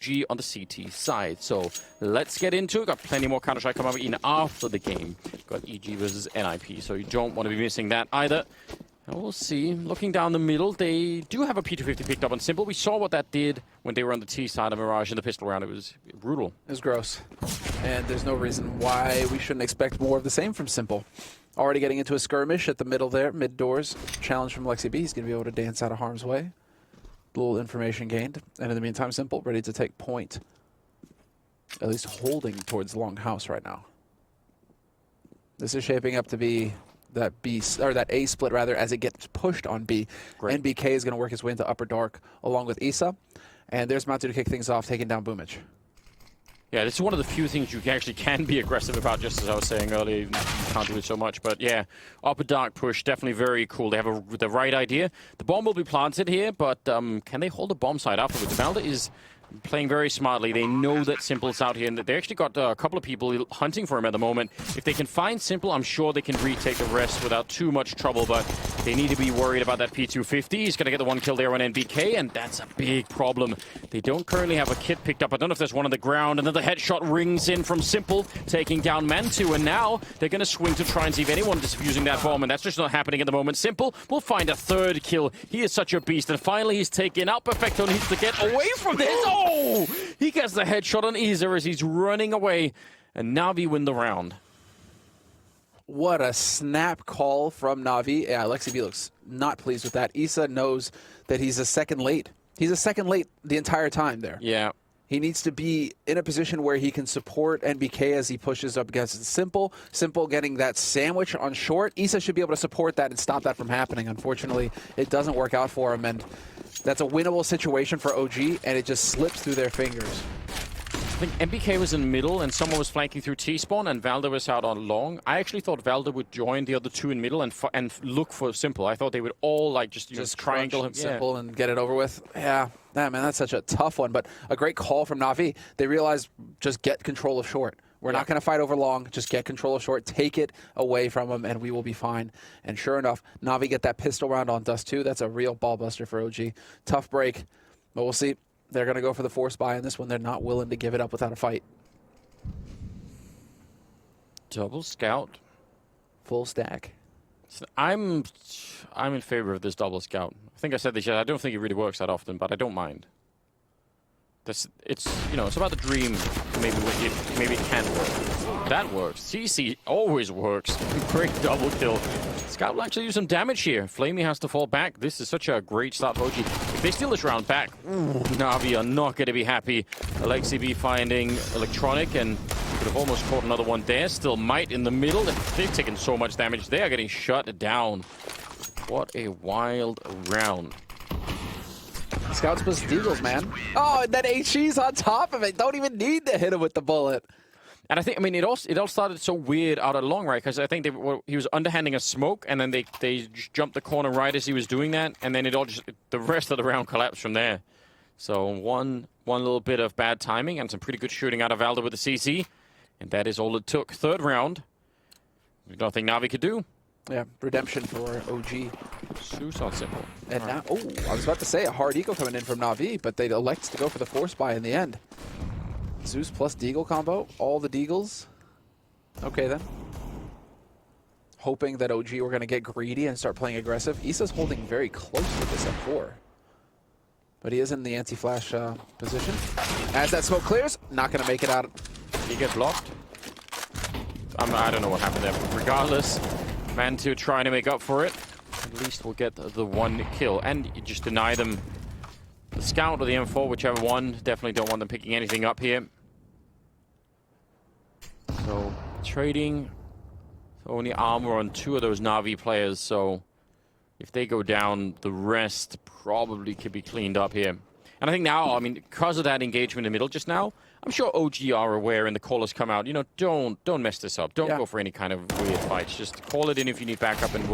G on the CT side. So let's get into it. Got plenty more Counter-Strike coming in after the game. Got EG versus NIP, so you don't want to be missing that either. And we'll see. Looking down the middle, they do have a P250 picked up on Simple. We saw what that did when they were on the T side of Mirage in the pistol round. It was brutal. It was gross. And there's no reason why we shouldn't expect more of the same from Simple. Already getting into a skirmish at the middle there, mid doors. Challenge from leikkeet. He's going to be able to dance out of harm's way. Little information gained. And in the meantime, Simple ready to take point. At least holding towards long house right now. This is shaping up to be that B, or that A split rather, as it gets pushed on B. Great. NBK is going to work his way into upper dark along with Isa. And there's Matu to kick things off, taking down Boomich. Yeah, this is one of the few things you actually can be aggressive about, just as I was saying earlier. You can't do it so much, but yeah, upper dark push, definitely very cool. They have the right idea. The bomb will be planted here, but can they hold the bomb side afterwards? Valda is playing very smartly. They know that Simple's out here, and they actually got a couple of people hunting for him at the moment. If they can find Simple, I'm sure they can retake the rest without too much trouble, but they need to be worried about that P250. He's going to get the one kill there on NBK, and that's a big problem. They don't currently have a kit picked up. I don't know if there's one on the ground, and then the headshot rings in from Simple, taking down Mantu, and now they're going to swing to try and see if anyone is defusing that bomb, and that's just not happening at the moment. Simple will find a third kill. He is such a beast, and finally he's taken out. Perfecto needs to get away from this. Oh! He gets the headshot on Isa as he's running away, and NaVi win the round. What a snap call from NaVi. Yeah, leikkeet looks not pleased with that. Isa knows that he's a second late. He's a second late the entire time there. Yeah. He needs to be in a position where he can support NBK as he pushes up against Simple. Simple getting that sandwich on short. Isa should be able to support that and stop that from happening. Unfortunately, it doesn't work out for him, and that's a winnable situation for OG, and it just slips through their fingers. I think MBK was in the middle, and someone was flanking through T-spawn, and Valda was out on long. I actually thought Valda would join the other two in middle and look for Simple. I thought they would all like just triangle him. Simple and get it over with. Yeah, man, that's such a tough one, but a great call from NaVi. They realized just get control of short. We're not going to fight over long. Just get control of short. Take it away from him, and we will be fine. And sure enough, NaVi get that pistol round on DUST2. That's a real ball buster for OG. Tough break, but we'll see. They're going to go for the force buy in this one. They're not willing to give it up without a fight. Double scout. Full stack. So I'm in favor of this double scout. I think I said this. I don't think it really works that often, but I don't mind. It's about the dream. Maybe it can work. That works. CC always works. Great double kill. Scout will actually do some damage here. Flamey has to fall back. This is such a great start for OG. If they steal this round back, NaVi are not going to be happy. leikkeet finding Electronic, and could have almost caught another one there. Still Might in the middle. They've taken so much damage. They are getting shut down. What a wild round. Scouts plus Deagles, man. Oh, and that HE's on top of it. Don't even need to hit him with the bullet. And I think, it all started so weird out at long, right? Because I think he was underhanding a smoke, and then they just jumped the corner right as he was doing that, and then the rest of the round collapsed from there. So one little bit of bad timing and some pretty good shooting out of Valda with the CC, and that is all it took. Third round, nothing NaVi could do. Yeah, redemption for OG. Suicide Simple. And now, I was about to say a hard eco coming in from NaVi, but they elect to go for the force buy in the end. Zeus plus Deagle combo, all the Deagles. Okay then. Hoping that OG were going to get greedy and start playing aggressive. Isa's holding very close with this M4. But he is in the anti-flash position. As that smoke clears, not going to make it out. He get blocked. I don't know what happened there, but regardless, Mantu trying to make up for it. At least we'll get the one kill. And you just deny them the scout or the M4, whichever one. Definitely don't want them picking anything up here. So, trading only armor on two of those NaVi players, so if they go down, the rest probably could be cleaned up here. And I think now, because of that engagement in the middle just now, I'm sure OG are aware and the callers come out, don't mess this up. Don't go for any kind of weird fights. Just call it in if you need backup, and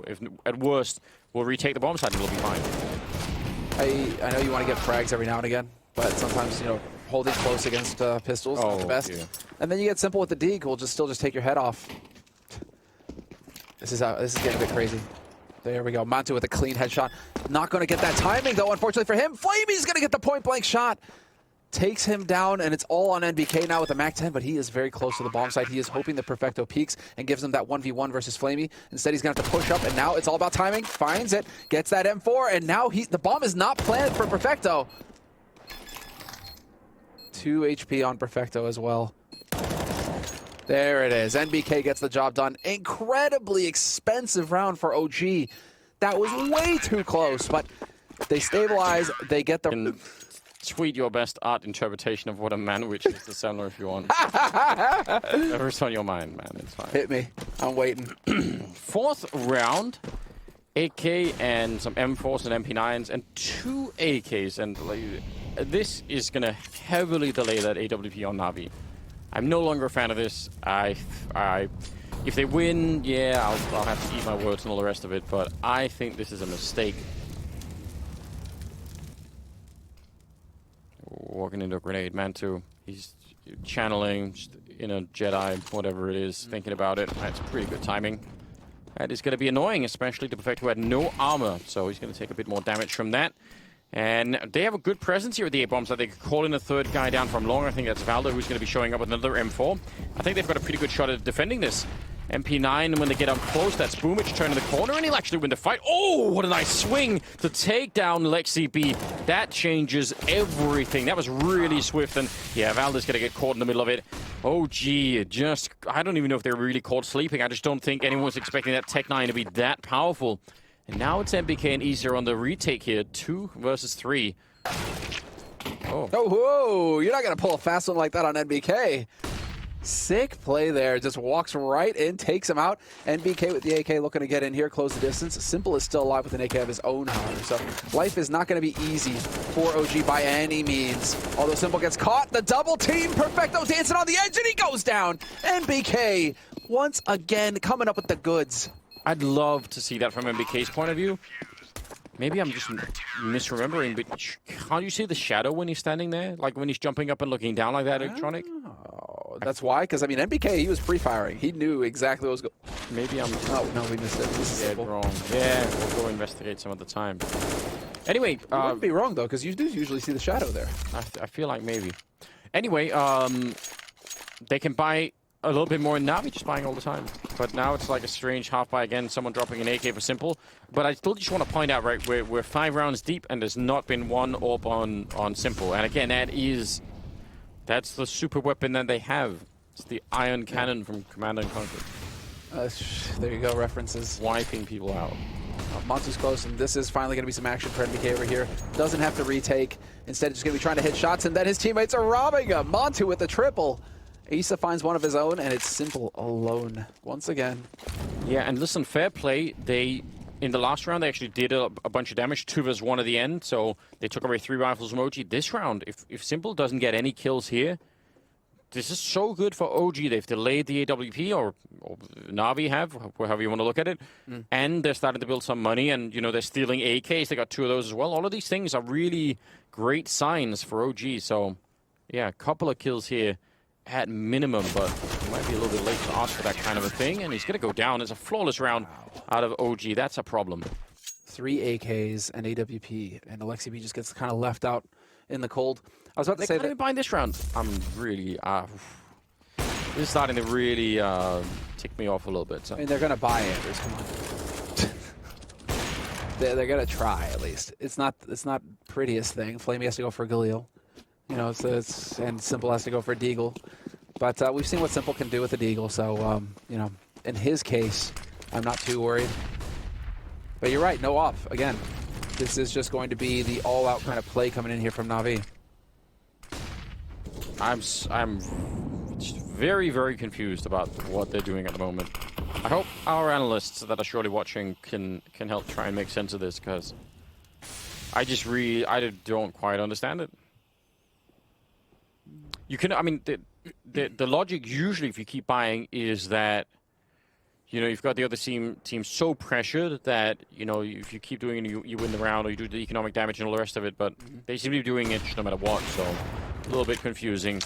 if at worst, we'll retake the bomb side and we'll be fine. I know you want to get frags every now and again, but sometimes, holding close against pistols is not the best. Yeah. And then you get Simple with the Deagle, will still just take your head off. This is getting a bit crazy. There we go. Mantu with a clean headshot. Not going to get that timing, though, unfortunately for him. Flamey's going to get the point-blank shot. takes him down, and it's all on NBK now with the Mac 10, but he is very close to the bomb site. He is hoping the Perfecto peaks and gives him that 1v1 versus Flamey. Instead, he's going to have to push up, and now it's all about timing. Finds it, gets that M4, and now the bomb is not planted for Perfecto. 2 HP on Perfecto as well. There it is. NBK gets the job done. Incredibly expensive round for OG. That was way too close, but they stabilize. They get the... Tweet your best art interpretation of what a manwich is to Seule if you want. Whatever's on your mind, man. It's fine. Hit me. I'm waiting. 4th round. AK and some M4s and MP9s and 2 AKs. And like, this is going to heavily delay that AWP on NaVi. I'm no longer a fan of this. If they win, yeah, I'll have to eat my words and all the rest of it. But I think this is a mistake. Walking into a grenade, man, too. He's channeling in a Jedi, whatever it is, thinking about it. That's pretty good timing. That is going to be annoying, especially to Perfect, who had no armor. So he's going to take a bit more damage from that. And they have a good presence here with the A-bombs that they could call in a 3rd guy down from long. I think that's Valdo, who's going to be showing up with another M4. I think they've got a pretty good shot at defending this. MP9, when they get up close, that's Boomich turning the corner, and he'll actually win the fight. Oh, what a nice swing to take down leikkeet. That changes everything. That was really swift, and yeah, Valdo's going to get caught in the middle of it. OG, just, I don't even know if they're really caught sleeping. I just don't think anyone was expecting that Tech 9 to be that powerful. And now it's MBK and Easier on the retake here. 2 versus 3. Oh, whoa, you're not going to pull a fast one like that on NBK. Sick play there. Just walks right in, takes him out. NBK with the AK looking to get in here, close the distance. Simple is still alive with an AK of his own, however. So life is not going to be easy for OG by any means. Although Simple gets caught, the double team. Perfecto dancing on the edge, and he goes down. NBK once again coming up with the goods. I'd love to see that from MBK's point of view. Maybe I'm just misremembering, but can't you see the shadow when he's standing there? Like when he's jumping up and looking down like that, electronic? Oh, that's why? Because, I mean, MBK, he was pre-firing. He knew exactly what was going on. Maybe I'm... Oh, no, we missed it. This is wrong. Yeah, we'll go investigate some of the time. Anyway... You wouldn't be wrong, though, because you do usually see the shadow there. I feel like maybe. Anyway, they can buy a little bit more in NaVi, just buying all the time. But now it's like a strange half buy again, someone dropping an AK for Simple. But I still just want to point out, right, we're 5 rounds deep and there's not been one AWP on Simple. And again, that's the super weapon that they have. It's the Iron Cannon from Command & Conquer. There you go, references. Wiping people out. Montu's close, and this is finally going to be some action for NBK over here. Doesn't have to retake. Instead, just going to be trying to hit shots, and then his teammates are robbing him. Montu with the triple. Issa finds one of his own, and it's Simple alone once again. Yeah, and listen, fair play. In the last round, they actually did a bunch of damage, 2 versus 1 at the end, so they took away 3 rifles from OG. This round, if Simple doesn't get any kills here, this is so good for OG. They've delayed the AWP, or NaVi have, however you want to look at it, and they're starting to build some money, and you know they're stealing AKs. They got 2 of those as well. All of these things are really great signs for OG. So, yeah, a couple of kills here at minimum, but it might be a little bit late to ask for that kind of a thing. And he's going to go down. It's a flawless round out of OG. That's a problem. 3 AKs and AWP, and leikkeet just gets kind of left out in the cold. I was about to say that buying this round. I'm really this is starting to really tick me off a little bit. So. I mean, they're gonna buy Anders. Come on. they're gonna try at least. It's not prettiest thing. Flamey has to go for Galil. You know, and Simple has to go for Deagle. But we've seen what Simple can do with a Deagle. So you know, in his case, I'm not too worried. But you're right. No off again. This is just going to be the all-out kind of play coming in here from NaVi. I'm very, very confused about what they're doing at the moment. I hope our analysts that are surely watching can help try and make sense of this, because I don't quite understand it. You can, I mean, the logic usually if you keep buying is that, you know, you've got the other team so pressured that, you know, if you keep doing it, you win the round, or you do the economic damage and all the rest of it, but they seem to be doing it no matter what, so a little bit confusing.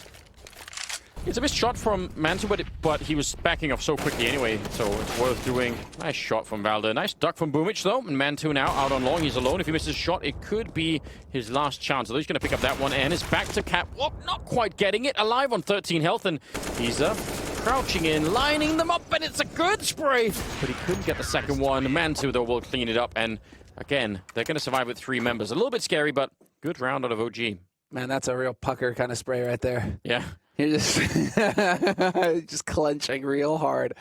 It's a missed shot from Mantu, but he was backing off so quickly anyway, so it's worth doing. Nice shot from Valder. Nice duck from Boomich, though. And Mantu now out on long. He's alone. If he misses a shot, it could be his last chance. Although he's going to pick up that one, and it's back to Cap. Oh, not quite getting it. Alive on 13 health, and he's crouching in, lining them up, and it's a good spray. But he couldn't get the second one. Mantu, though, will clean it up, and again, they're going to survive with 3 members. A little bit scary, but good round out of OG. Man, that's a real pucker kind of spray right there. Yeah. You're just clenching real hard.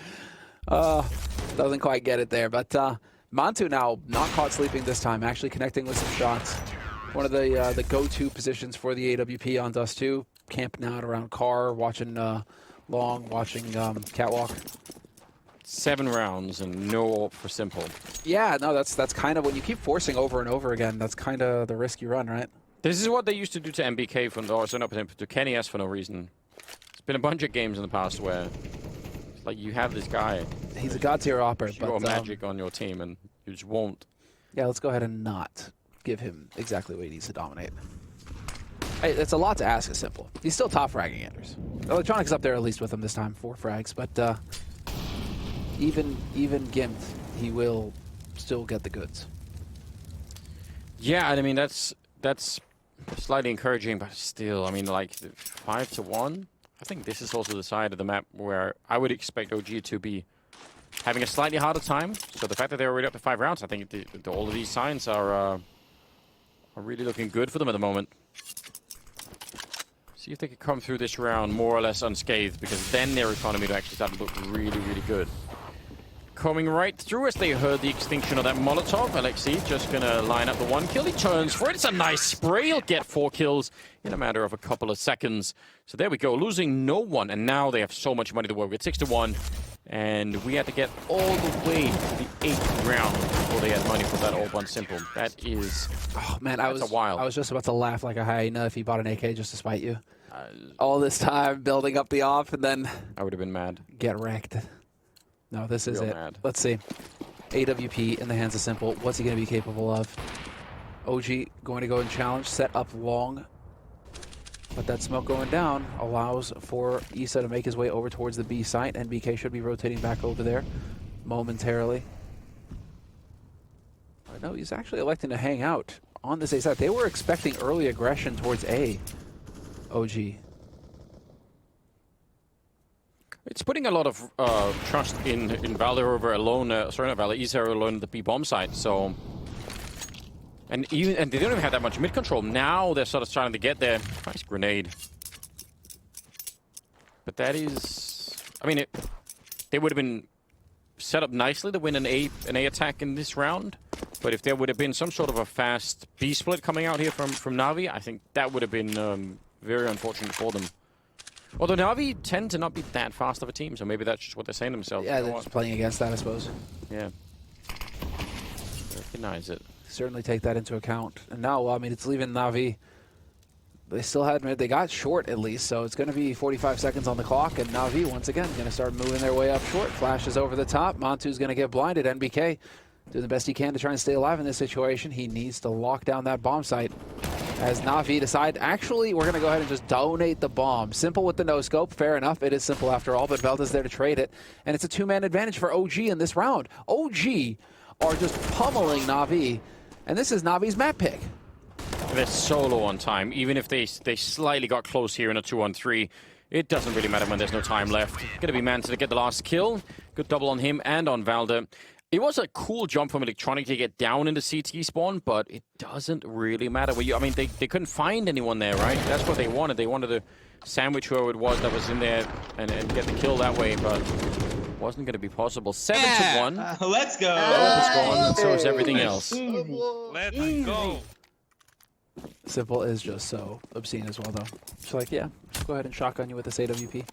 Doesn't quite get it there, but Mantu now not caught sleeping this time, actually connecting with some shots. One of the go-to positions for the AWP on DUST2, camping out around car, watching long, watching catwalk. 7 rounds and no AWP for simple. Yeah, no, that's kind of when you keep forcing over and over again. That's kind of the risk you run, right? This is what they used to do to MBK to Kenny S for no reason. It's been a bunch of games in the past where it's like you have this guy. He's a god tier opper, but you're magic on your team and you just won't. Yeah, let's go ahead and not give him exactly what he needs to dominate. Hey, it's a lot to ask of Simple. He's still top fragging Anders. Electronics up there at least with him this time, 4 frags, but even gimped, he will still get the goods. Yeah, I mean that's slightly encouraging, but still, I mean, like 5-1. I think this is also the side of the map where I would expect OG to be having a slightly harder time. So the fact that they're already up to 5 rounds, I think all of these signs are really looking good for them at the moment. See if they can come through this round more or less unscathed, because then their economy will actually start to look really, really good. Coming right through as they heard the extinction of that Molotov. Alexi just going to line up the 1 kill. He turns for it. It's a nice spray. He'll get 4 kills in a matter of a couple of seconds. So there we go, losing no one. And now they have so much money to work with. 6-1. And we had to get all the way to the 8th round before they had money for that all one simple. That is... Oh, man, I was just about to laugh like a hyena if he bought an AK just to spite you. All this time building up the off and then... I would have been mad. Get wrecked. No, this is it. Mad. Let's see. AWP in the hands of Simple. What's he going to be capable of? OG going to go and challenge, set up long. But that smoke going down allows for Issa to make his way over towards the B site, and BK should be rotating back over there momentarily. No, he's actually electing to hang out on this A site. They were expecting early aggression towards A. OG. It's putting a lot of trust in Valor over alone. Sorry, not Valor. Issa alone at the B bomb site. So, and they don't even have that much mid control. Now they're sort of starting to get there. Nice grenade. But that is, I mean, they would have been set up nicely to win an A attack in this round. But if there would have been some sort of a fast B split coming out here from NaVi, I think that would have been very unfortunate for them. Although NaVi tend to not be that fast of a team, so maybe that's just what they're saying to themselves. Yeah, they're just playing against that, I suppose. Yeah. Recognize it. Certainly take that into account. And now, well, I mean, it's leaving NaVi. They still had, they got short at least, so it's going to be 45 seconds on the clock, and NaVi, once again, going to start moving their way up short. Flashes over the top. Mantu's going to get blinded. NBK doing the best he can to try and stay alive in this situation. He needs to lock down that bomb site. As NaVi decide, actually, we're going to go ahead and just donate the bomb. Simple with the no-scope, fair enough. It is simple after all, but Velda's there to trade it. And it's a 2-man advantage for OG in this round. OG are just pummeling NaVi, and this is NaVi's map pick. They're so low on time. Even if they slightly got close here in a 2-on-3, it doesn't really matter when there's no time left. Going to be Manson to get the last kill. Good double on him and on Valda. It was a cool jump from Electronic to get down into CT spawn, but it doesn't really matter. I mean, they couldn't find anyone there, right? That's what they wanted. They wanted to sandwich whoever it was that was in there and get the kill that way, but it wasn't going to be possible. 7-1. Let's go. It's gone, and so is everything else. Let's go. Simple is just so obscene as well, though. It's like, yeah, go ahead and shotgun you with this AWP.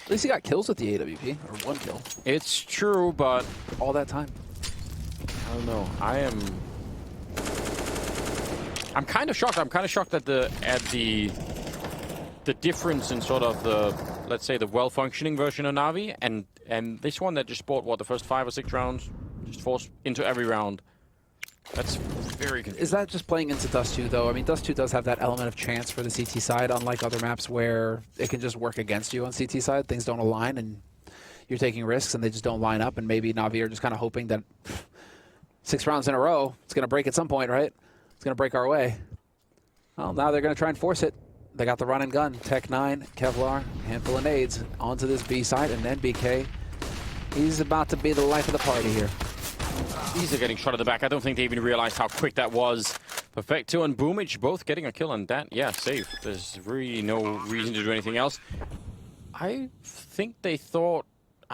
At least he got kills with the AWP, or 1 kill. It's true, but all that time. I don't know. I'm kind of shocked. I'm kind of shocked at the difference in sort of the, let's say, the well-functioning version of NaVi and this one that just bought what, the first 5 or 6 rounds, just forced into every round. That's very confusing. Is that just playing into DUST2 though? I mean, DUST2 does have that element of chance for the CT side, unlike other maps where it can just work against you on CT side. Things don't align and you're taking risks and they just don't line up, and maybe NaVi are just kind of hoping that 6 rounds in a row, it's going to break at some point, right? It's going to break our way. Well, now they're going to try and force it. They got the run and gun. Tech 9, Kevlar, handful of nades onto this B side, and then BK. He's about to be the life of the party here. These are getting shot at the back. I don't think they even realized how quick that was. Perfecto and Boomage both getting a kill on that. Yeah, safe. There's really no reason to do anything else. I think they thought...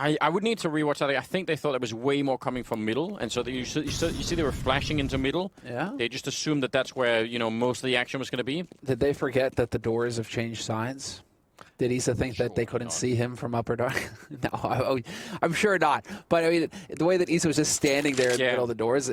I would need to rewatch that. I think they thought it was way more coming from middle, and so you see they were flashing into middle. Yeah. They just assumed that that's where, you know, most of the action was going to be. Did they forget that the doors have changed sides? Did Issa think that they couldn't see him from upper dark? No, I'm sure not. But I mean, the way that Issa was just standing there in the middle of the doors,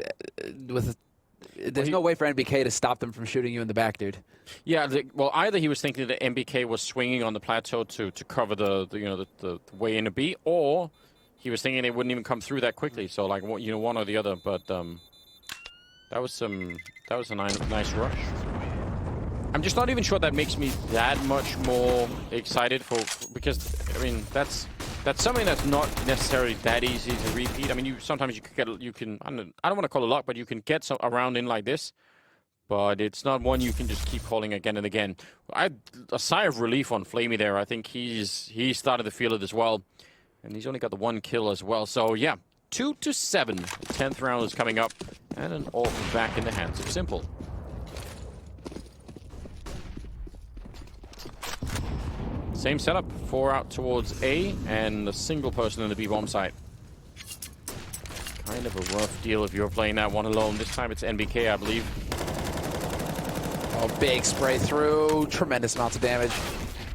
there's no way for NBK to stop them from shooting you in the back, dude. Yeah, well, either he was thinking that NBK was swinging on the plateau to cover the way in a B, or he was thinking they wouldn't even come through that quickly. So like, you know, one or the other. But that was a nice rush. I'm just not even sure that makes me that much more excited because I mean that's something that's not necessarily that easy to repeat. I mean, sometimes you can I don't want to call it luck, but you can get a round in like this, but it's not one you can just keep calling again and again. A sigh of relief on Flamey there. I think he started to feel it as well, and he's only got the 1 kill as well. So yeah, 2-7. The 10th round is coming up, and an AWP back in the hands of Simple. Same setup, 4 out towards A, and a single person in the B-bomb site. Kind of a rough deal if you're playing that one alone. This time it's NBK, I believe. Oh, big spray through. Tremendous amounts of damage.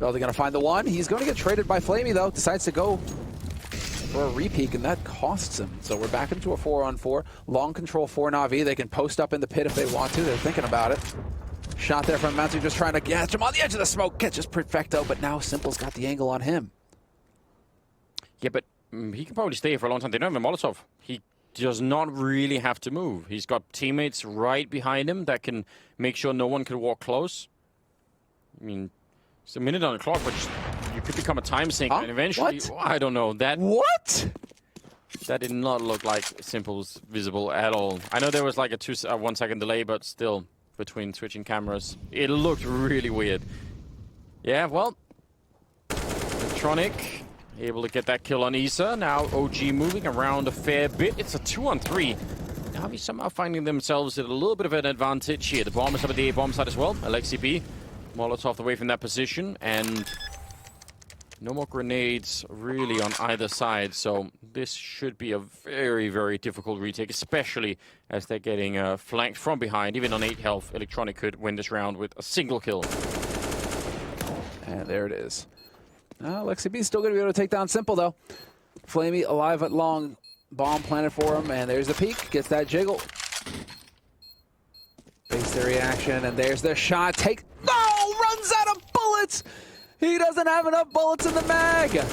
Well, they're going to find the one. He's going to get traded by Flamey, though. Decides to go for a repeak, and that costs him. So we're back into a 4-on-4. Long control for NaVi. They can post up in the pit if they want to. They're thinking about it. Shot there from Mountain, just trying to catch him on the edge of the smoke. Catches Perfecto, but now Simple's got the angle on him. Yeah, but he can probably stay here for a long time. They don't have a Molotov. He does not really have to move. He's got teammates right behind him that can make sure no one can walk close. I mean, it's a minute on the clock, but you could become a time sink, and eventually, I don't know. That did not look like Simple's visible at all. I know there was like a 1 second delay, but still, between switching cameras, it looked really weird. Yeah, well, Electronic able to get that kill on Issa. Now OG moving around a fair bit. It's a 2-on-3. NaVi somehow finding themselves at a little bit of an advantage here. The bomb is up at the A bomb side as well. Alexi B, Molotov away from that position, and no more grenades really on either side. So this should be a very, very difficult retake, especially as they're getting flanked from behind. Even on 8 health, Electronic could win this round with a single kill. And there it is. Alexi B's still going to be able to take down Simple, though. Flamey alive at long. Bomb planted for him, and there's the peek. Gets that jiggle. Face the reaction, and there's the shot. Runs out of bullets! He doesn't have enough bullets in the mag!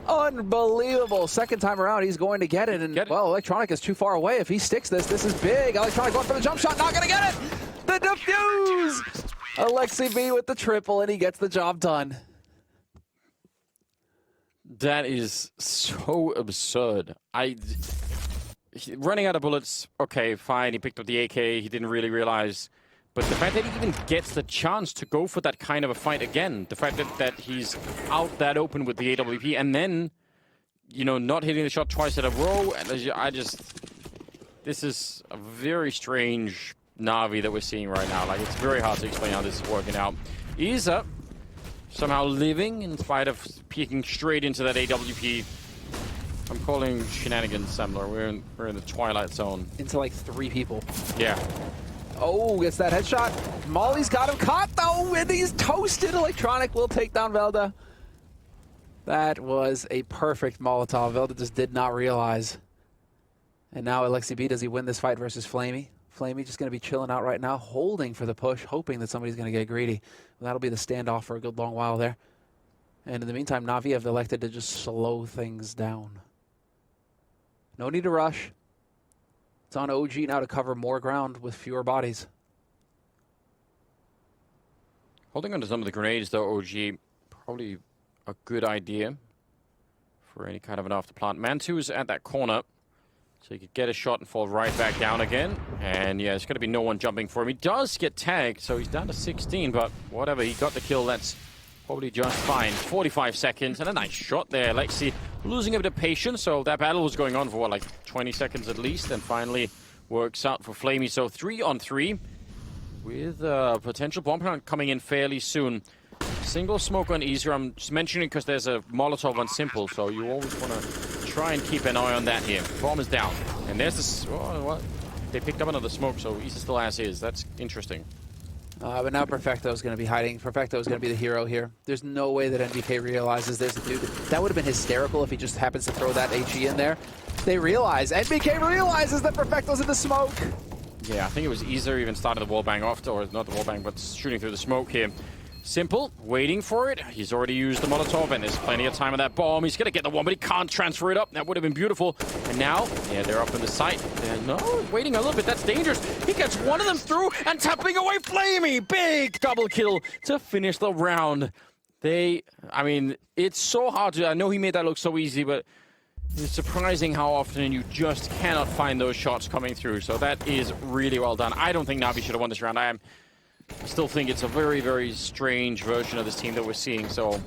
Unbelievable. Second time around, he's going to get it. And, well, Electronic is too far away. If he sticks this is big. Electronic going for the jump shot, not going to get it! The defuse! Alexi B with the triple, and he gets the job done. That is so absurd. Running out of bullets, okay, fine. He picked up the AK. He didn't really realize. But the fact that he even gets the chance to go for that kind of a fight again, the fact that he's out that open with the AWP, and then, you know, not hitting the shot twice in a row, and this is a very strange NaVi that we're seeing right now. Like, it's very hard to explain how this is working out. Isa somehow living in spite of peeking straight into that AWP. I'm calling shenanigans, Semler. We're in the twilight zone. Into like 3 people. Yeah. Oh, gets that headshot. Molly's got him caught though, and he's toasted. Electronic will take down Velda. That was a perfect Molotov. Velda just did not realize. And now Alexi B, does he win this fight versus Flamey? Flamey just going to be chilling out right now, holding for the push, hoping that somebody's going to get greedy. Well, that'll be the standoff for a good long while there. And in the meantime, NaVi have elected to just slow things down. No need to rush. It's on OG now to cover more ground with fewer bodies. Holding onto some of the grenades, though, OG, probably a good idea for any kind of an afterplant. Man2 is at that corner, so he could get a shot and fall right back down again. And yeah, there's going to be no one jumping for him. He does get tagged, so he's down to 16, but whatever, he got the kill. That's probably just fine. 45 seconds, and a nice shot there. Lexi losing a bit of patience, so that battle was going on for, what, like 20 seconds at least, and finally works out for Flamey. So 3-on-3. With potential bomb plant coming in fairly soon. Single smoke on Easer. I'm just mentioning because there's a Molotov on Simple, so you always want to try and keep an eye on that here. Bomb is down. And there's this... Oh, what? They picked up another smoke, so Easer still has his. That's interesting. But now Perfecto is going to be hiding. Perfecto is going to be the hero here. There's no way that NBK realizes there's a dude. That would have been hysterical if he just happens to throw that HE in there. They realize. NBK realizes that Perfecto's in the smoke. Yeah, I think it was Easer even started the wallbang off, or not the wallbang, but shooting through the smoke here. Simple, waiting for it. He's already used the Molotov, and there's plenty of time on that bomb. He's going to get the one, but he can't transfer it up. That would have been beautiful. And now, yeah, they're up in the site. They're no, waiting a little bit. That's dangerous. He gets one of them through and tapping away Flamey. Big double kill to finish the round. I mean, it's so hard to... I know he made that look so easy, but... It's surprising how often you just cannot find those shots coming through. So that is really well done. I don't think NaVi should have won this round. I still think it's a very, very strange version of this team that we're seeing. So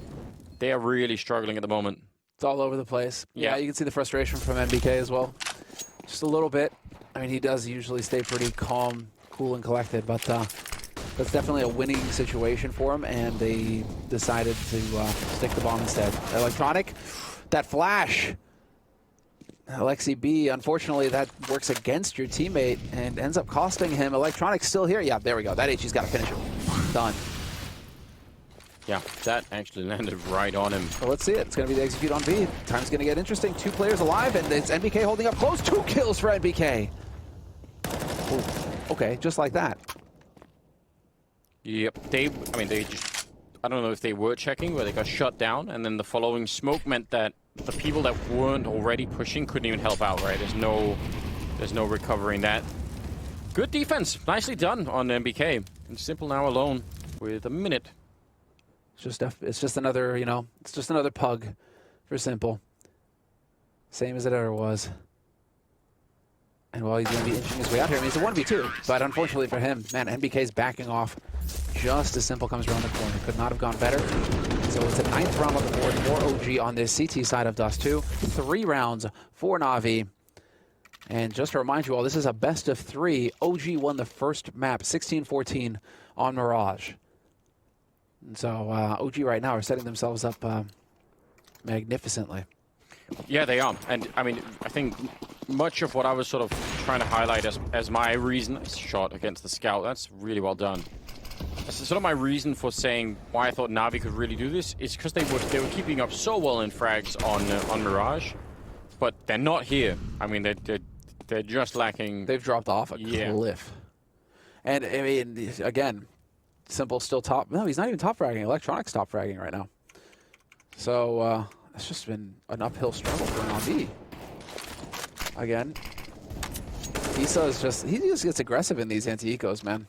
they are really struggling at the moment. It's all over the place. Yeah, you can see the frustration from NBK as well. Just a little bit. I mean, he does usually stay pretty calm, cool, and collected, but that's definitely a winning situation for him, and they decided to stick the bomb instead. Electronic, that flash. Alexi B, unfortunately, that works against your teammate and ends up costing him. Electronic's still here. Yeah, there we go. That HE's got to finish him. Done. Yeah, that actually landed right on him. So let's see it. It's going to be the execute on B. Time's going to get interesting. 2 players alive, and it's NBK holding up close. 2 kills for NBK. Ooh, okay, just like that. Yep, they just... I don't know if they were checking, but they got shut down, and then the following smoke meant that the people that weren't already pushing couldn't even help out, right? There's no recovering that. Good defense. Nicely done on MBK. And Simple now alone with a minute. It's just another, you know, it's just another pug for Simple. Same as it ever was. And while he's going to be inching his way out here, I mean, it's a 1v2. But unfortunately for him, man, NBK's backing off just as Simple comes around the corner. Could not have gone better. So it's a 9th round on the board for OG on this CT side of DUST2. 3 rounds for NaVi. And just to remind you all, this is a best of 3. OG won the first map, 16-14 on Mirage. And so OG right now are setting themselves up magnificently. Yeah, they are. And I mean, I think much of what I was sort of trying to highlight as my reason, shot against the scout, that's really well done. That's sort of my reason for saying why I thought NaVi could really do this is because they were keeping up so well in frags on Mirage, but they're not here. I mean, they're just lacking. They've dropped off a cliff. And I mean, again, Simple still top. No, he's not even top fragging. Electronics top fragging right now. So it's just been an uphill struggle for NaVi. Again, Issa is he just gets aggressive in these anti-ecos, man.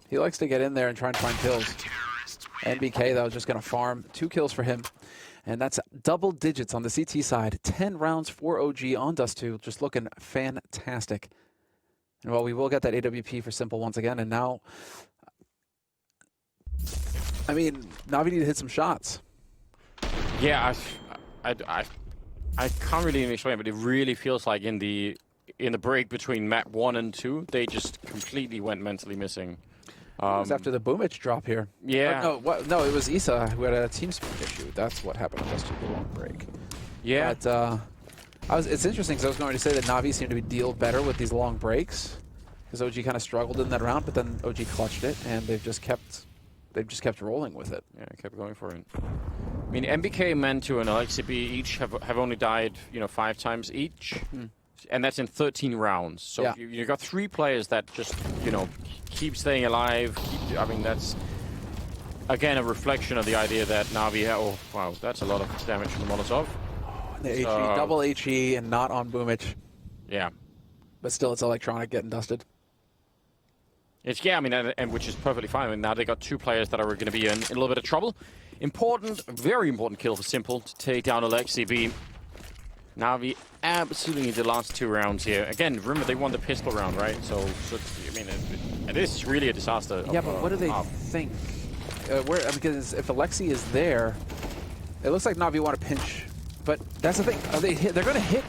He likes to get in there and try and find kills. NBK, though, just going to farm 2 kills for him. And that's double digits on the CT side. 10 rounds for OG on DUST2. Just looking fantastic. And well, we will get that AWP for Simple once again. And now, I mean, NaVi need to hit some shots. Yeah, I can't really even explain, but it really feels like in the break between map 1 and 2, they just completely went mentally missing. It was after the Boomich drop here. Yeah. No, it was Issa who had a team speak issue. That's what happened just to the long break. Yeah. But it's interesting because I was going to say that NaVi seemed to deal better with these long breaks because OG kind of struggled in that round, but then OG clutched it, and they've just kept rolling with it. Yeah, kept going for it. I mean, MBK, Man2, and LXCB each have only died, 5 times each. And that's in 13 rounds. So yeah. You've got 3 players that just, keep staying alive. I mean, that's, again, a reflection of the idea that NaVi... Oh, wow, that's a lot of damage from the Molotov. The HE, double HE, and not on Boomich. Yeah. But still, it's Electronic getting dusted. It's, yeah, I mean, and which is perfectly fine. I mean, now they got two players that are going to be in a little bit of trouble. Important, very important kill for Simple to take down leikkeet. NaVi absolutely need the last 2 rounds here. Again, remember they won the pistol round, right? So I mean, this is really a disaster. Yeah, but what do they think? Because if Alexi is there, it looks like NaVi want to pinch. But that's the thing. They're going to hit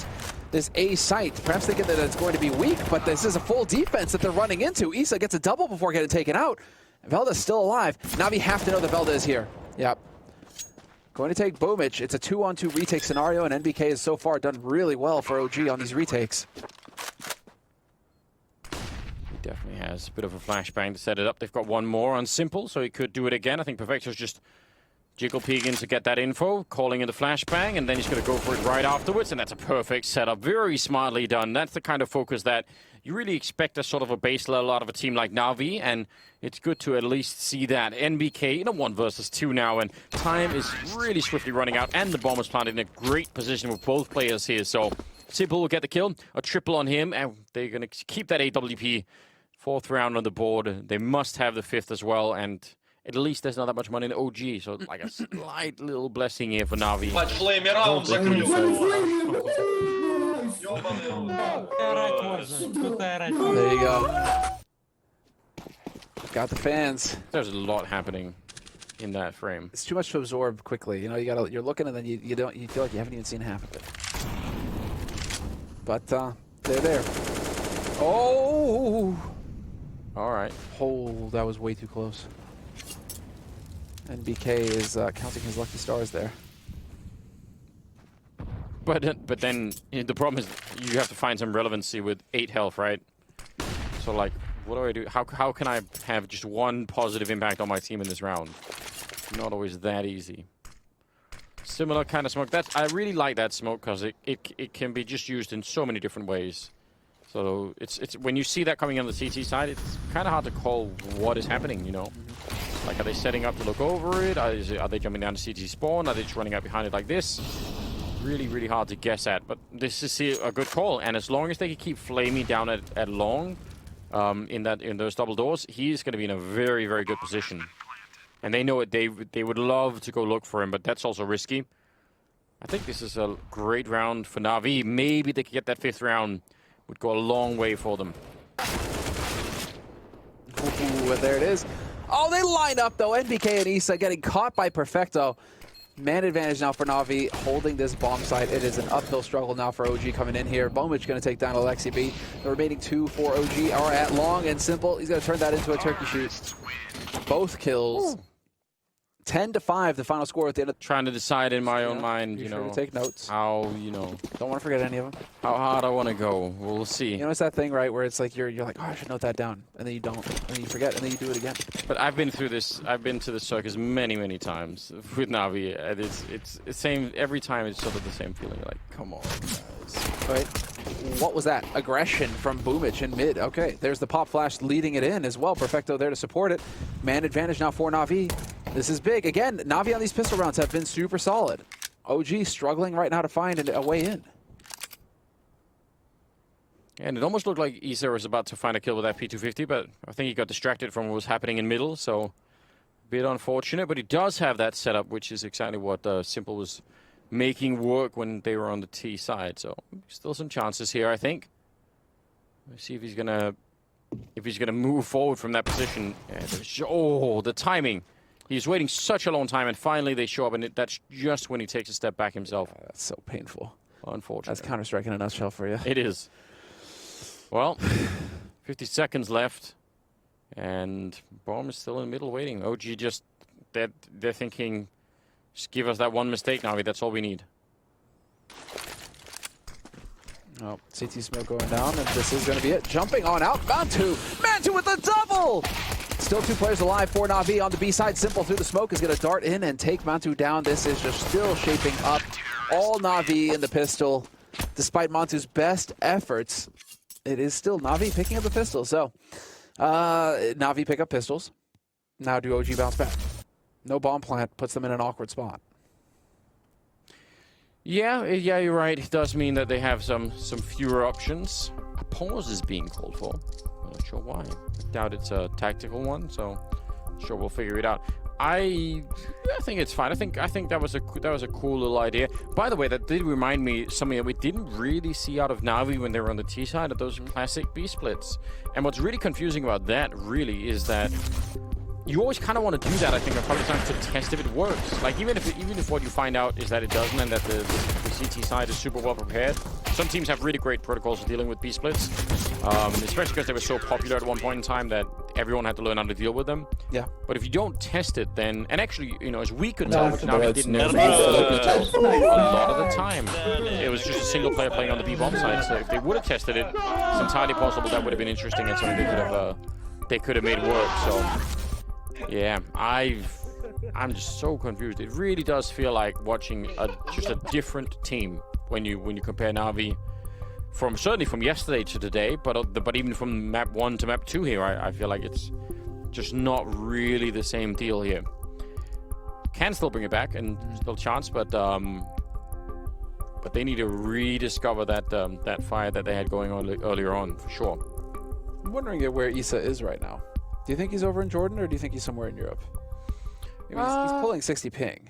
this A site. Perhaps thinking that it's going to be weak, but this is a full defense that they're running into. Issa gets a double before getting taken out. Velda's still alive. NaVi have to know that Velda is here. Yep. Going to take Boomich. It's a 2-on-2 retake scenario, and NBK has so far done really well for OG on these retakes. He definitely has a bit of a flashbang to set it up. They've got one more on Simple, so he could do it again. I think Perfecto's just jiggle peeking to get that info, calling in the flashbang, and then he's going to go for it right afterwards, and that's a perfect setup. Very smartly done. That's the kind of focus that you really expect a sort of a base level out of a team like NaVi, and it's good to at least see that. NBK in a 1 versus 2 now, and time is really swiftly running out, and the bomb is planted in a great position with both players here, so Simple will get the kill, a triple on him, and they're going to keep that AWP. 4th round on the board. They must have the 5th as well, and at least there's not that much money in OG, so like a slight little blessing here for NaVi. There you go. Got the fans. There's a lot happening in that frame. It's too much to absorb quickly. You know, you're looking and then you feel like you haven't even seen half of it. But they're there. Oh! All right. Oh, that was way too close. NBK is counting his lucky stars there. But then the problem is you have to find some relevancy with 8 health, right? So like, what do? How can I have just one positive impact on my team in this round? Not always that easy. Similar kind of smoke. I really like that smoke because it can be just used in so many different ways. So it's when you see that coming on the CT side, it's kind of hard to call what is happening, you know? Like, are they setting up to look over it? Are they jumping down to CT spawn? Are they just running out behind it like this? Really, really hard to guess at. But this is a good call. And as long as they can keep flaming down at long in those double doors, he's going to be in a very, very good position. And they know it. They would love to go look for him, but that's also risky. I think this is a great round for NaVi. Maybe they could get that 5th round. Would go a long way for them. Ooh, there it is. Oh, they line up, though. NBK and Issa getting caught by Perfecto. Man advantage now for NaVi, holding this bomb site. It is an uphill struggle now for OG coming in here. Boomich going to take down leikkeet. The remaining 2 for OG are at long and Simple. He's going to turn that into a turkey shoot. Both kills. Ooh. 10-5, the final score at the end of trying to decide in my own mind, you know, to take notes. How, you know, don't want to forget any of them. How hard I want to go. We'll see. You know, it's that thing, right, where it's like you're like, oh, I should note that down, and then you don't, and then you forget, and then you do it again. But I've been through this. I've been to the circus many times with NaVi. It's the same every time. It's sort of the same feeling. Like, come on, guys. Right. What was that? Aggression from Boomich in mid. Okay, there's the pop flash leading it in as well. Perfecto there to support it. Man advantage now for NaVi. This is big. Again, NaVi on these pistol rounds have been super solid. OG struggling right now to find a way in. And it almost looked like Issa was about to find a kill with that P250, but I think he got distracted from what was happening in middle, so a bit unfortunate. But he does have that setup, which is exactly what Simple was making work when they were on the T side. So still some chances here, I think. Let's see if he's gonna move forward from that position. Oh, the timing. He's waiting such a long time, and finally they show up, and that's just when he takes a step back himself. Oh, that's so painful. Unfortunate. That's Counter-Strike in a nutshell for you. It is. Well, 50 seconds left, and Bomb is still in the middle waiting. OG just, they're thinking, just give us that one mistake, NaVi. That's all we need. Oh, CT smoke going down, and this is going to be it. Jumping on out, Mantu with the double! Still 2 players alive for NaVi on the B side. Simple through the smoke is going to dart in and take Mantu down. This is just still shaping up. All NaVi in the pistol. Despite Mantu's best efforts, it is still NaVi picking up the pistol. So, NaVi pick up pistols. Now do OG bounce back? No bomb plant puts them in an awkward spot. Yeah, you're right. It does mean that they have some fewer options. A pause is being called for. I'm not sure why. I doubt it's a tactical one, so sure we'll figure it out. I think it's fine. I think that was a cool little idea. By the way, that did remind me something that we didn't really see out of NaVi when they were on the T side of those classic B splits. And what's really confusing about that really is that you always kind of want to do that, I think, a couple of times to test if it works. Like even if what you find out is that it doesn't and that the CT side is super well prepared. Some teams have really great protocols for dealing with B splits, especially because they were so popular at one point in time that everyone had to learn how to deal with them. Yeah. But if you don't test it, then, and actually, you know, as we could tell, which NaVi didn't know, a lot of the time it was just a single player playing on the B bomb side. So if they would have tested it, it's entirely possible that would have been interesting and something they could have made work. So yeah, I'm just so confused. It really does feel like watching just a different team when you compare NaVi certainly from yesterday to today, but even from map 1 to map 2 here, I feel like it's just not really the same deal here. Can still bring it back and still chance, but they need to rediscover that fire that they had going on earlier on for sure. I'm wondering where Issa is right now. Do you think he's over in Jordan, or do you think he's somewhere in Europe? I mean, he's pulling 60 ping.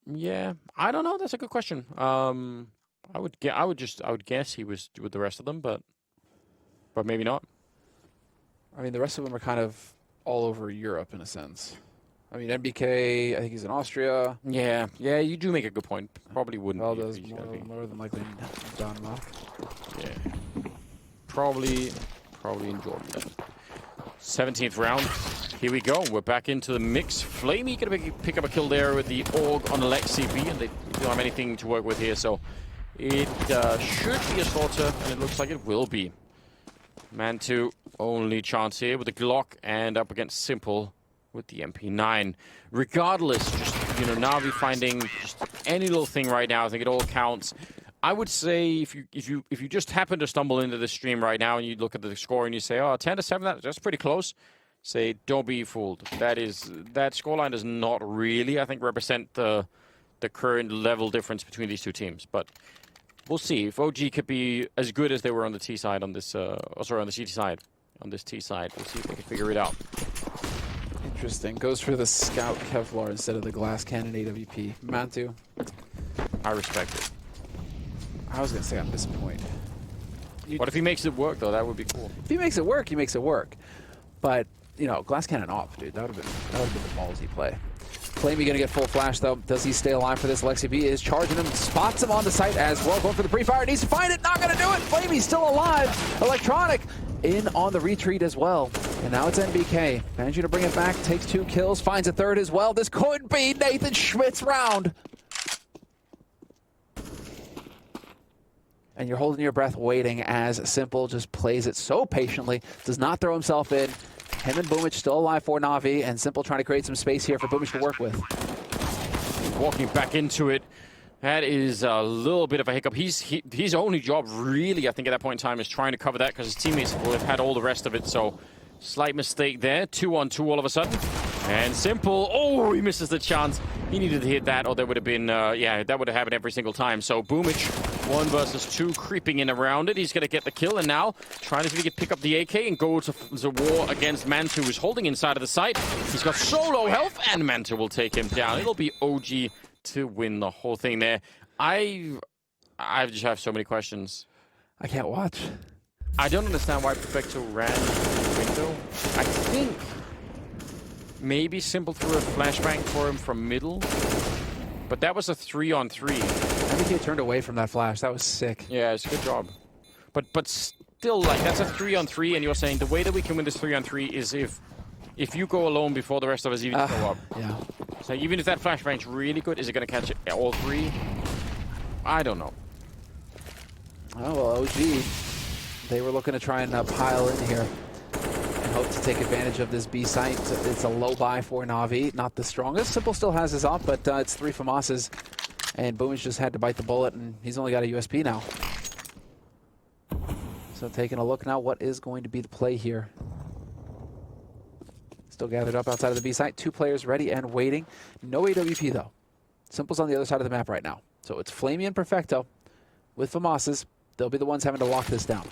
Yeah, I don't know. That's a good question. I would guess he was with the rest of them, but maybe not. I mean, the rest of them are kind of all over Europe in a sense. I mean, MBK, I think he's in Austria. Yeah, you do make a good point. Probably wouldn't. Well, be there's if he's more than likely Denmark. Yeah, probably in Jordan then. 17th round. Here we go. We're back into the mix. Flamey gonna pick up a kill there with the AUG on leikkeet, and they don't have anything to work with here, so it should be a slaughter, and it looks like it will be. Man 2, only chance here with the Glock, and up against Simple with the MP9. Regardless, just, you know, NaVi finding just any little thing right now, I think it all counts. I would say if you just happen to stumble into the stream right now and you look at the score and you say, oh, 10-7, that's pretty close, say, don't be fooled. That scoreline does not really, I think, represent the current level difference between these two teams. But we'll see if OG could be as good as they were on the T side on this, on the CT side, on this T side. We'll see if they can figure it out. Interesting. Goes for the Scout Kevlar instead of the Glass Cannon AWP. Mantu. I respect it. I was going to say I'm disappointed. What if he makes it work, though? That would be cool. If he makes it work, he makes it work. But, you know, Glass Cannon off, dude. That would have been the ballsy play. Flamey going to get full flash, though. Does he stay alive for this? leikkeet is charging him, spots him on the site as well. Going for the pre-fire, needs to find it, not going to do it. Flamey's still alive. Electronic in on the retreat as well. And now it's NBK. Managing to bring it back, takes 2 kills, finds a 3rd as well. This could be Nathan Schmidt's round. And you're holding your breath waiting as Simple just plays it so patiently, does not throw himself in. Him and Boomich still alive for NaVi, and Simple trying to create some space here for Boomich to work with. Walking back into it. That is a little bit of a hiccup. His only job really, I think, at that point in time is trying to cover that because his teammates will have had all the rest of it. So slight mistake there. 2-on-2 all of a sudden. And Simple, oh, he misses the chance. He needed to hit that, or there would have been, yeah, that would have happened every single time. So Boomich, 1 versus 2, creeping in around it. He's going to get the kill, and now trying to see if he can pick up the AK and go to the war against Mantu, who's holding inside of the site. He's got so low health, and Mantu will take him down. It'll be OG to win the whole thing there. I just have so many questions. I can't watch. I don't understand why Perfecto ran the window. I think maybe Simple threw a flashbang for him from middle, but that was a 3-on-3. MBK turned away from that flash. That was sick. Yeah, it's a good job. But still, like, that's a 3-on-3, and you're saying the way that we can win this 3-on-3 is if you go alone before the rest of us even go up. Yeah. So even if that flashbang's really good, is it going to catch all 3? I don't know. Oh, well, OG, they were looking to try and pile in here and hope to take advantage of this B site. It's a low buy for NaVi, not the strongest. Simple still has his op, but it's 3 FAMASes, and Boomich just had to bite the bullet, and he's only got a USP now. So taking a look now, what is going to be the play here? Still gathered up outside of the B site. 2 players ready and waiting. No AWP, though. Simple's on the other side of the map right now. So it's Flamey and Perfecto with FAMASes. They'll be the ones having to lock this down.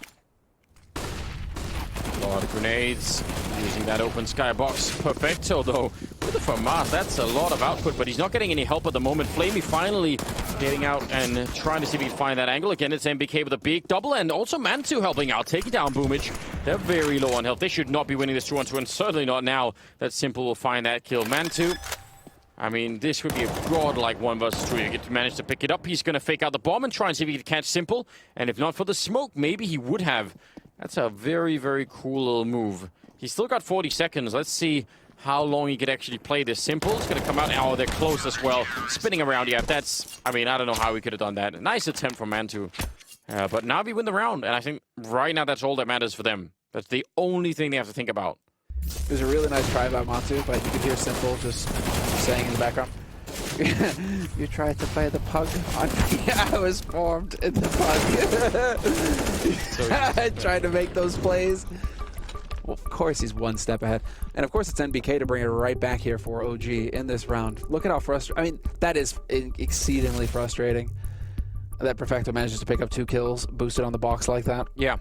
lot of grenades. Using that open skybox. Perfecto, though. With the FAMAS, that's a lot of output, but he's not getting any help at the moment. Flamey finally getting out and trying to see if he can find that angle. Again, it's MBK with a big double, and also Mantu helping out, taking down Boomage. They're very low on health. They should not be winning this 2-on-2, and certainly not now that Simple will find that kill. Mantu, I mean, this would be a godlike 1 versus 2. You get to manage to pick it up. He's going to fake out the bomb and try and see if he can catch Simple. And if not for the smoke, maybe he would have. That's a very, very cool little move. He's still got 40 seconds. Let's see how long he could actually play this. Simple. It's going to come out. Oh, they're close as well. Spinning around. Yeah, that's... I mean, I don't know how he could have done that. Nice attempt from Mantu. But NaVi win the round. And I think right now that's all that matters for them. That's the only thing they have to think about. It was a really nice try by Mantu, but you could hear Simple just saying in the background, you tried to play the pug on me. I was formed in the pug. Trying to make those plays. Well, of course he's one step ahead. And of course it's NBK to bring it right back here for OG in this round. Look at how frustrating. I mean, that is exceedingly frustrating. That Perfecto manages to pick up 2 kills, boosted on the box like that. Yeah.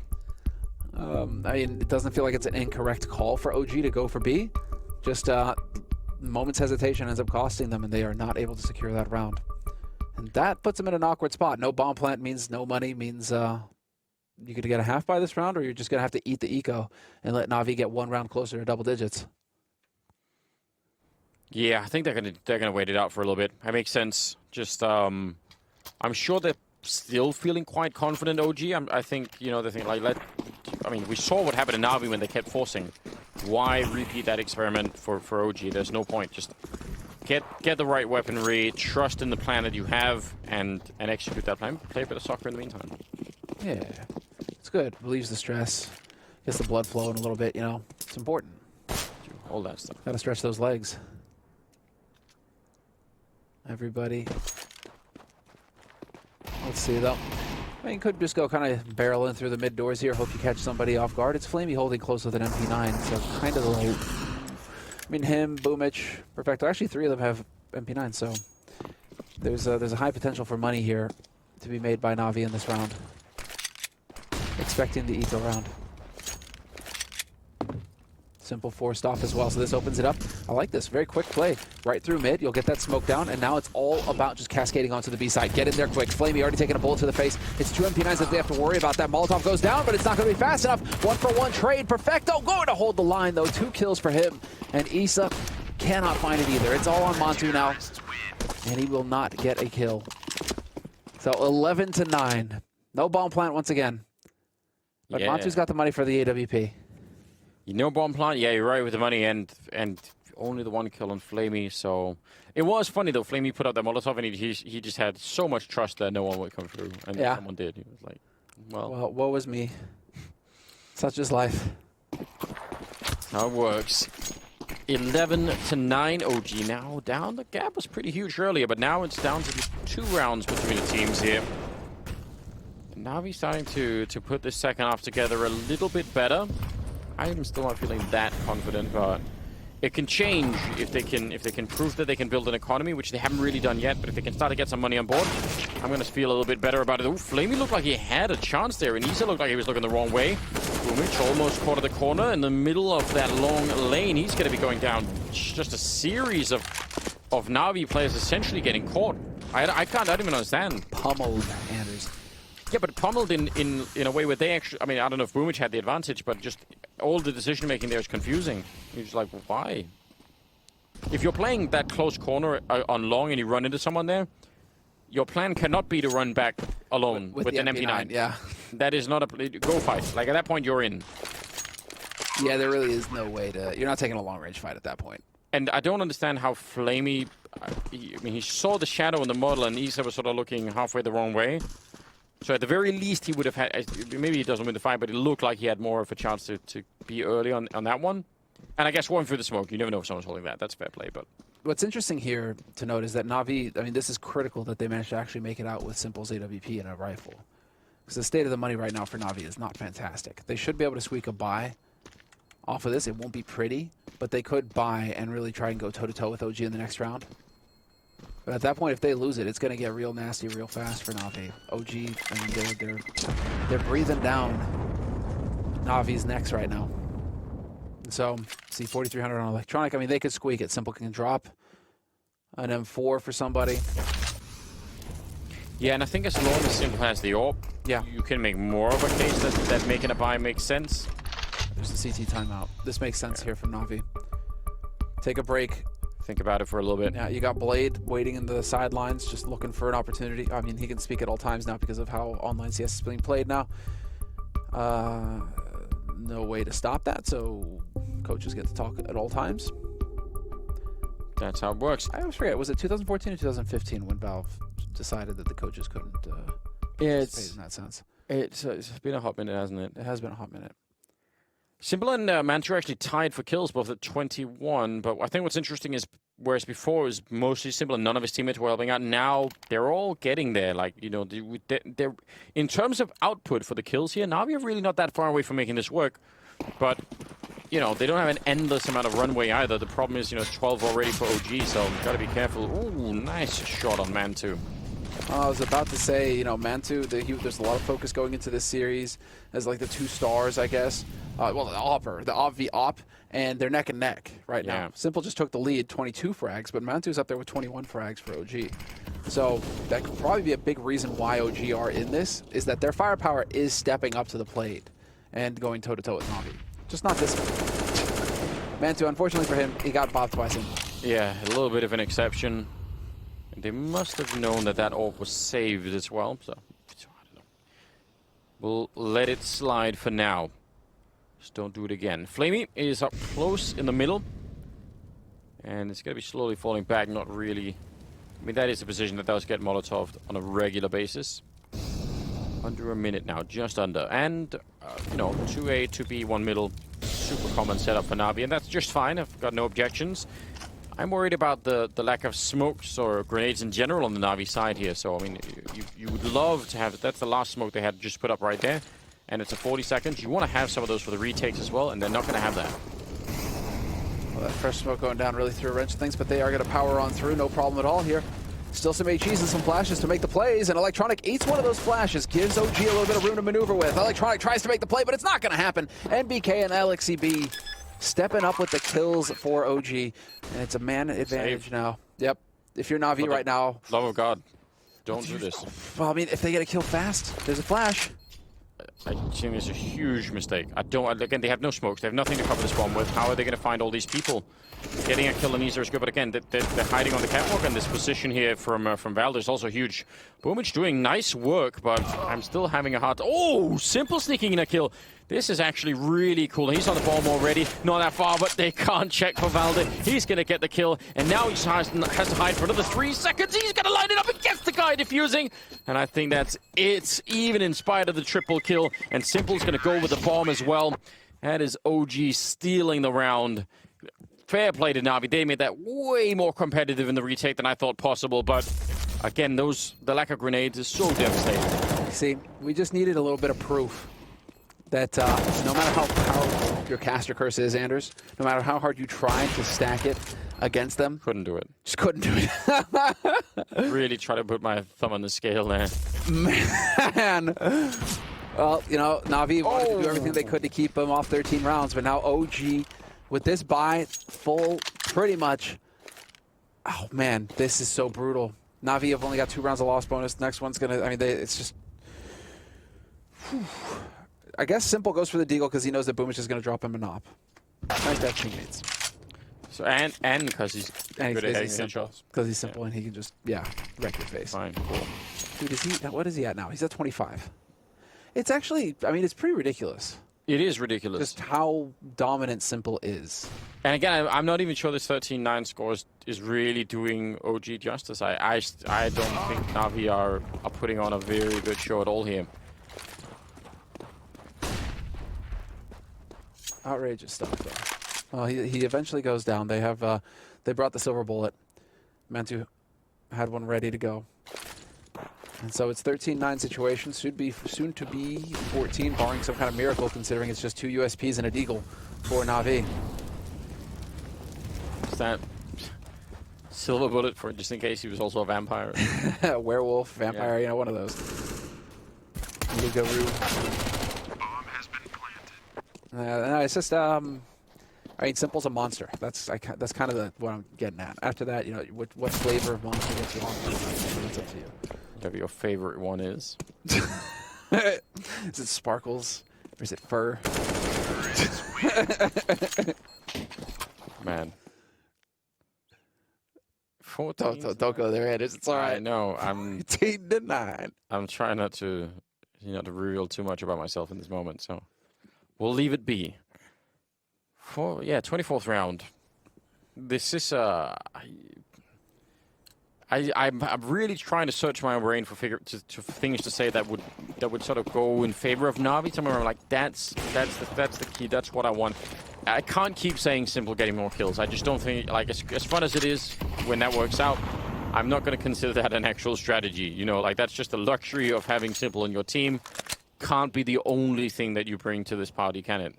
I mean, it doesn't feel like it's an incorrect call for OG to go for B. Just moment's hesitation ends up costing them, and they are not able to secure that round. And that puts them in an awkward spot. No bomb plant means no money, means you could get a half by this round, or you're just going to have to eat the eco and let NaVi get 1 round closer to double digits. Yeah, I think they're gonna wait it out for a little bit. That makes sense. Just I'm sure they're still feeling quite confident. OG. I think, you know, they think like I mean, we saw what happened in NaVi when they kept forcing. Why repeat that experiment for OG? There's no point. Just get the right weaponry, trust in the plan that you have, and execute that plan. Play a bit of soccer in the meantime. Yeah, it's good. Relieves the stress, gets the blood flowing a little bit. You know, it's important. All that stuff. Got to stretch those legs. Everybody. Let's see though. I mean, could just go kind of barrel in through the mid doors here. Hope you catch somebody off guard. It's Flamey holding close with an MP9, so kind of low. I mean, him, Boomich, Perfecto. Actually, 3 of them have MP9, so there's a high potential for money here to be made by NaVi in this round. Expecting the eco round. Simple forced off as well, so this opens it up. I like this. Very quick play. Right through mid. You'll get that smoke down, and now it's all about just cascading onto the B side. Get in there quick. Flamey already taking a bullet to the face. It's 2 MP9s that they have to worry about. That Molotov goes down, but it's not going to be fast enough. 1-for-1 trade. Perfecto going to hold the line, though. 2 kills for him, and Isa cannot find it either. It's all on Mantu now, and he will not get a kill. So 11-9. No bomb plant once again. But yeah. Mantu's got the money for the AWP. You know, bomb plant. Yeah, you're right with the money, and only the 1 kill on Flamey. So it was funny though. Flamey put out that Molotov, and he just had so much trust that no one would come through, and yeah. Someone did. He was like, well, woe is me. Such is life. How it works. 11-9. OG now down. The gap was pretty huge earlier, but now it's down to just 2 rounds between the teams here. NaVi starting to put this second half together a little bit better. I'm still not feeling that confident, but it can change if they can prove that they can build an economy, which they haven't really done yet. But if they can start to get some money on board, I'm going to feel a little bit better about it. Ooh, Flamey looked like he had a chance there, and Isa looked like he was looking the wrong way. Boomich almost caught at the corner in the middle of that long lane. He's going to be going down. Just a series of NaVi players essentially getting caught. I don't even understand. Pummeled, Anders. Yeah, but pummeled in a way where they actually... I mean, I don't know if Boomich had the advantage, but just all the decision-making there is confusing. You're just like, well, why? If you're playing that close corner on long and you run into someone there, your plan cannot be to run back alone with an MP9. Yeah. That is not a... Go fight. Like, at that point, you're in. Yeah, there really is no way to... You're not taking a long-range fight at that point. And I don't understand how Flamey... I mean, he saw the shadow in the model, and Isa was sort of looking halfway the wrong way. So at the very least, he would have had... Maybe he doesn't win the fight, but it looked like he had more of a chance to be early on that one. And I guess going through the smoke, you never know if someone's holding that. That's fair play, but... What's interesting here to note is that NaVi... I mean, this is critical that they managed to actually make it out with Simple's AWP and a rifle. Because the state of the money right now for NaVi is not fantastic. They should be able to squeak a buy off of this. It won't be pretty, but they could buy and really try and go toe-to-toe with OG in the next round. But at that point, if they lose it, it's going to get real nasty real fast for NaVi. OG, I mean, they're breathing down NaVi's necks right now. So, see 4,300 on electronic. I mean, they could squeak it. Simple can drop an M4 for somebody. Yeah, and I think as long as Simple has the AWP, Yeah. you can make more of a case that making a buy makes sense. There's the CT timeout. This makes sense here from NaVi. Take a break. Think about it for a little bit. Yeah, you got Blade waiting in the sidelines, just looking for an opportunity. I mean, he can speak at all times now because of how online CS is being played now. No way to stop that, so coaches get to talk at all times. That's how it works. I always forget, was it 2014 or 2015 when Valve decided that the coaches couldn't participate in that sense? It's been a hot minute, hasn't it? It has been a hot minute. Simple and Mantu are actually tied for kills, both at 21. But I think what's interesting is, whereas before it was mostly Simple and none of his teammates were helping out, now they're all getting there. Like, you know, they're in terms of output for the kills here, NaVi are really not that far away from making this work. But, you know, they don't have an endless amount of runway either. The problem is, you know, it's 12 already for OG, so gotta be careful. Ooh, nice shot on Mantu. I was about to say, you know, Mantu, there's a lot of focus going into this series as like the two stars, I guess. Well, the Op v Op, and they're neck and neck right now. Simple just took the lead, 22 frags, but Mantu's up there with 21 frags for OG. So that could probably be a big reason why OG are in this, is that their firepower is stepping up to the plate and going toe-to-toe with NaVi. Just not this one. Mantu, unfortunately for him, he got bopped by Simple. Yeah, a little bit of an exception. They must have known that that AWP was saved as well, so I don't know. We'll let it slide for now. Just don't do it again. Flamey is up close in the middle. And it's going to be slowly falling back, not really. I mean, that is a position that does get Molotov'd on a regular basis. Under a minute now, just under. And, you know, 2A, 2B, 1 middle. Super common setup for NaVi, and that's just fine. I've got no objections. I'm worried about the lack of smokes or grenades in general on the NaVi side here. So, I mean, you would love to have... That's the last smoke they had just put up right there. And it's a 40 seconds. You want to have some of those for the retakes as well, and they're not going to have that. Well, that fresh smoke going down really threw a wrench of things, but they are going to power on through. No problem at all here. Still some HEs and some flashes to make the plays, and Electronic eats one of those flashes, gives OG a little bit of room to maneuver with. Electronic tries to make the play, but it's not going to happen. NBK and LXCB stepping up with the kills for OG, and it's a man advantage now. Yep. If you're NaVi right now... Love of God. Don't do this. Well, I mean, if they get a kill fast, there's a flash. I think it's a huge mistake. Again, they have no smokes. They have nothing to cover this bomb with. How are they going to find all these people? Getting a kill on Easer is good, but again, they're hiding on the catwalk, and this position here from Valder is also huge. Boomich doing nice work, but I'm still having a hard... Oh, Simple sneaking in a kill. This is actually really cool. He's on the bomb already. Not that far, but they can't check for Valder. He's going to get the kill, and now he has to hide for another 3 seconds. He's going to line it up and gets the guy defusing. And I think that's it, even in spite of the triple kill. And Simple's going to go with the bomb as well. That is OG stealing the round. Fair play to NaVi. They made that way more competitive in the retake than I thought possible. But again, the lack of grenades is so devastating. See, we just needed a little bit of proof that no matter how powerful your caster curse is, Anders, no matter how hard you try to stack it against them, couldn't do it. Just couldn't do it. Really try to put my thumb on the scale there. Man. Well, you know, NaVi wanted to do everything they could to keep him off 13 rounds, but now OG, with this buy full, pretty much. Oh, man, this is so brutal. NaVi have only got 2 rounds of loss bonus. Next one's going to, I mean, it's just... Whew. I guess Simple goes for the deagle because he knows that Boomich is going to drop him a knob. Nice to have teammates. So, and because he's good at hitting simple. Because he's simple and he can just, wreck your face. Fine, cool. Dude, what is he at now? He's at 25. It's actually, I mean, it's pretty ridiculous. It is ridiculous. Just how dominant Simple is. And again, I'm not even sure this 13-9 score is really doing OG justice. I don't think NaVi are putting on a very good show at all here. Outrageous stuff, though. Well, he eventually goes down. They have they brought the silver bullet. Mantu had one ready to go. And so it's 13-9 situation. Soon to be 14, barring some kind of miracle, considering it's just 2 USPs and a deagle for NaVi. Is that silver bullet for just in case he was also a vampire? Werewolf, vampire, you know, one of those. Lugaroo. Bomb has been planted. No, it's just I mean, simple's a monster. That's kind of what I'm getting at. After that, you know, what flavor of monster gets you on? That's up to you. Whatever your favorite one is. Is it sparkles or is it fur? Man. 14. Don't go there, Ed. It's all right. I know. I'm 18-9. I'm trying not to, to reveal too much about myself in this moment. So we'll leave it be. 24th round. This is I'm really trying to search my brain for things to say that would sort of go in favor of NaVi. Somewhere I'm like, that's the key. That's what I want. I can't keep saying simple getting more kills. I just don't think, like, as fun as it is when that works out, I'm not going to consider that an actual strategy. You know, like, that's just the luxury of having simple in your team. Can't be the only thing that you bring to this party, can it?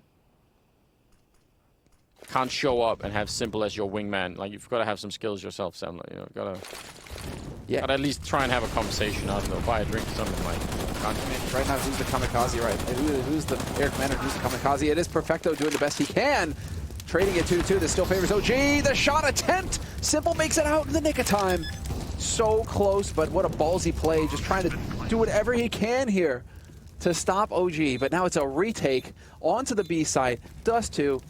Can't show up and have simple as your wingman. Like, you've got to have some skills yourself, Sam. You know, gotta at least try and have a conversation. I don't know, buy a drink or something like. Right now, who's the kamikaze? Right? Who's the air commander? Who's the kamikaze? It is Perfecto doing the best he can, trading it 2-2. This still favors OG. The shot attempt. Simple makes it out in the nick of time. So close, but what a ballsy play. Just trying to do whatever he can here to stop OG. But now it's a retake onto the B side. DUST2.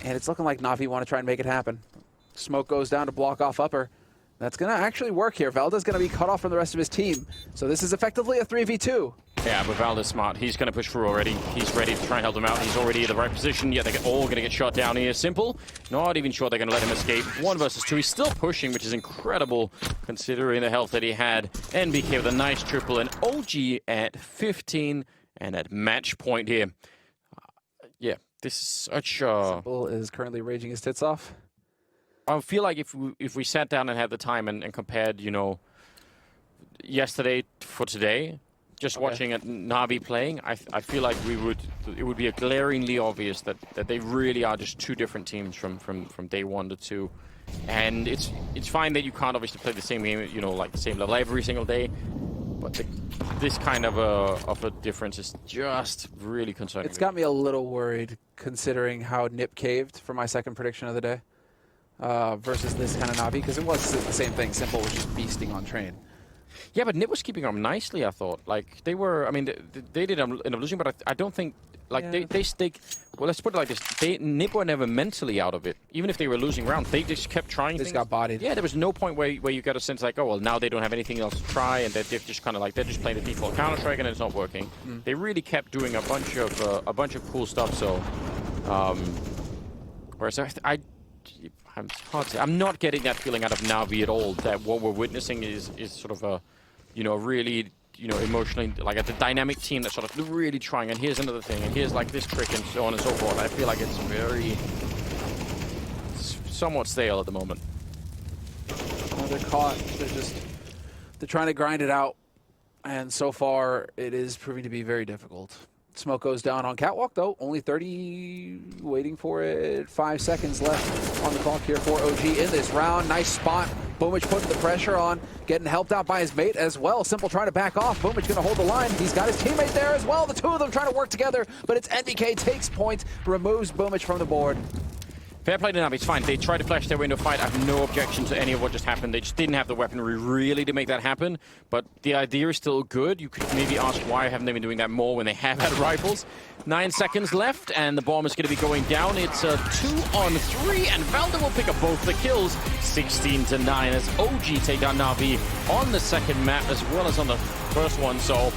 And it's looking like NaVi want to try and make it happen. Smoke goes down to block off upper. That's going to actually work here. Velda's going to be cut off from the rest of his team. So this is effectively a 3v2. Yeah, but Velda's smart. He's going to push through already. He's ready to try and help them out. He's already in the right position. Yeah, they're all going to get shot down here. Simple. Not even sure they're going to let him escape. 1 versus 2. He's still pushing, which is incredible considering the health that he had. NBK with a nice triple. And OG at 15 and at match point here. Yeah. This is such a... Simple is currently raging his tits off. I feel like if we sat down and had the time and compared, you know, yesterday for today, just watching NaVi playing, I feel like it would be glaringly obvious that they really are just two different teams from day 1 to 2. And it's fine that you can't obviously play the same game, you know, like the same level every single day. But this kind of a difference is just really concerning. It's got me a little worried considering how Nip caved for my second prediction of the day versus this kind of NaVi, because it was the same thing. Simple was just feasting on train. Yeah, but Nip was keeping up nicely, I thought. Like, they were, I mean, they did end up losing, but I don't think, like, they stick, well, let's put it like this. Nip were never mentally out of it. Even if they were losing rounds, they just kept trying things. They just got bodied. Yeah, there was no point where you got a sense like, oh, well, now they don't have anything else to try, and they're just kind of like, they're just playing the default Counter-Strike, and it's not working. They really kept doing a bunch of cool stuff, so, whereas I'm not getting that feeling out of NaVi at all, that what we're witnessing is sort of a, you know, really, you know, emotionally, like a dynamic team that's sort of really trying, and here's another thing, and here's like this trick, and so on and so forth. I feel like it's somewhat stale at the moment. Well, they're caught. They're trying to grind it out, and so far it is proving to be very difficult. Smoke goes down on Catwalk, though. Only 30, waiting for it. 5 seconds left on the clock here for OG in this round. Nice spot. Boomich putting the pressure on, getting helped out by his mate as well. Simple trying to back off. Boomich going to hold the line. He's got his teammate there as well. The two of them trying to work together, but it's NBK takes point, removes Boomich from the board. Fair play to NaVi, it's fine. They tried to flash their way into a fight. I have no objection to any of what just happened. They just didn't have the weaponry really to make that happen. But the idea is still good. You could maybe ask why haven't they been doing that more when they have had rifles. 9 seconds left, and the bomb is going to be going down. It's a 2-on-3, and Velda will pick up both the kills. 16-9 as OG take down NaVi on the second map as well as on the first one. So